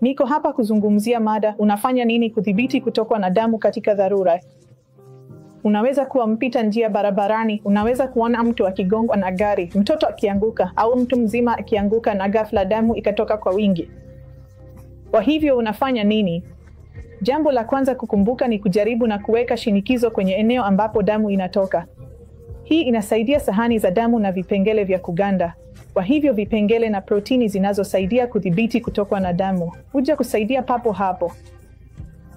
Niko hapa kuzungumzia mada, unafanya nini kudhibiti kutokwa na damu katika dharura? Unaweza kuwa mpita njia barabarani, unaweza kuona mtu akigongwa na gari, mtoto akianguka, au mtu mzima akianguka na ghafla damu ikatoka kwa wingi. Kwa hivyo unafanya nini? Jambo la kwanza kukumbuka ni kujaribu na kuweka shinikizo kwenye eneo ambapo damu inatoka. Hii inasaidia sahani za damu na vipengele vya kuganda. Kwa hivyo vipengele na protini zinazosaidia kudhibiti kutokwa na damu huja kusaidia papo hapo.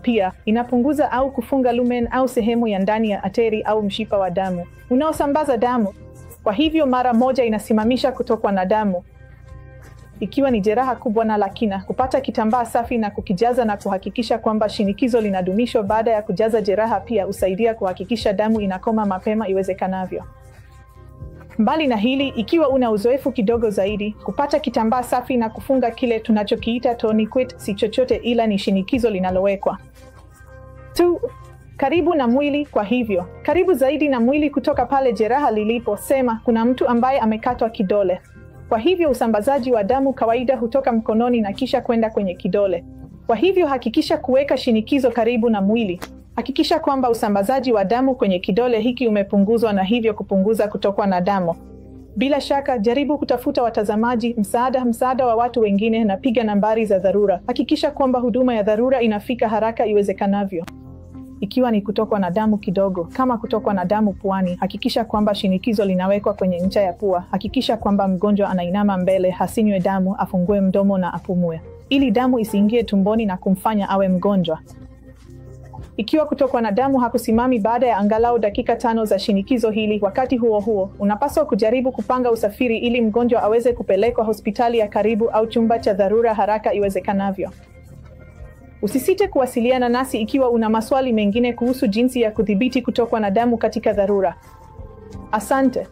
Pia, inapunguza au kufunga lumen au sehemu ya ndani ya ateri au mshipa wa damu unaosambaza damu. Kwa hivyo mara moja inasimamisha kutokwa na damu. Ikiwa ni jeraha kubwa na la kina, kupata kitambaa safi na kukijaza na kuhakikisha kwamba shinikizo linadumishwa baada ya kujaza jeraha pia husaidia kuhakikisha damu inakoma mapema iwezekanavyo. Mbali na hili, ikiwa una uzoefu kidogo zaidi, kupata kitambaa safi na kufunga kile tunachokiita tourniquet si chochote ila ni shinikizo linalowekwa tu karibu na mwili. Kwa hivyo, karibu zaidi na mwili kutoka pale jeraha lilipo, sema kuna mtu ambaye amekatwa kidole. Kwa hivyo usambazaji wa damu kawaida hutoka mkononi na kisha kwenda kwenye kidole. Kwa hivyo hakikisha kuweka shinikizo karibu na mwili. Hakikisha kwamba usambazaji wa damu kwenye kidole hiki umepunguzwa na hivyo kupunguza kutokwa na damu. Bila shaka, jaribu kutafuta watazamaji, msaada wa watu wengine na piga nambari za dharura. Hakikisha kwamba huduma ya dharura inafika haraka iwezekanavyo. Ikiwa ni kutokwa na damu kidogo, kama kutokwa na damu puani, hakikisha kwamba shinikizo linawekwa kwenye ncha ya pua. Hakikisha kwamba mgonjwa anainama mbele, asinywe damu, afungue mdomo na apumue, ili damu isiingie tumboni na kumfanya awe mgonjwa. Ikiwa kutokwa na damu hakusimami baada ya angalau dakika 5 za shinikizo hili, wakati huo huo, unapaswa kujaribu kupanga usafiri ili mgonjwa aweze kupelekwa hospitali ya karibu au chumba cha dharura haraka iwezekanavyo. Usisite kuwasiliana nasi ikiwa una maswali mengine kuhusu jinsi ya kudhibiti kutokwa na damu katika dharura. Asante.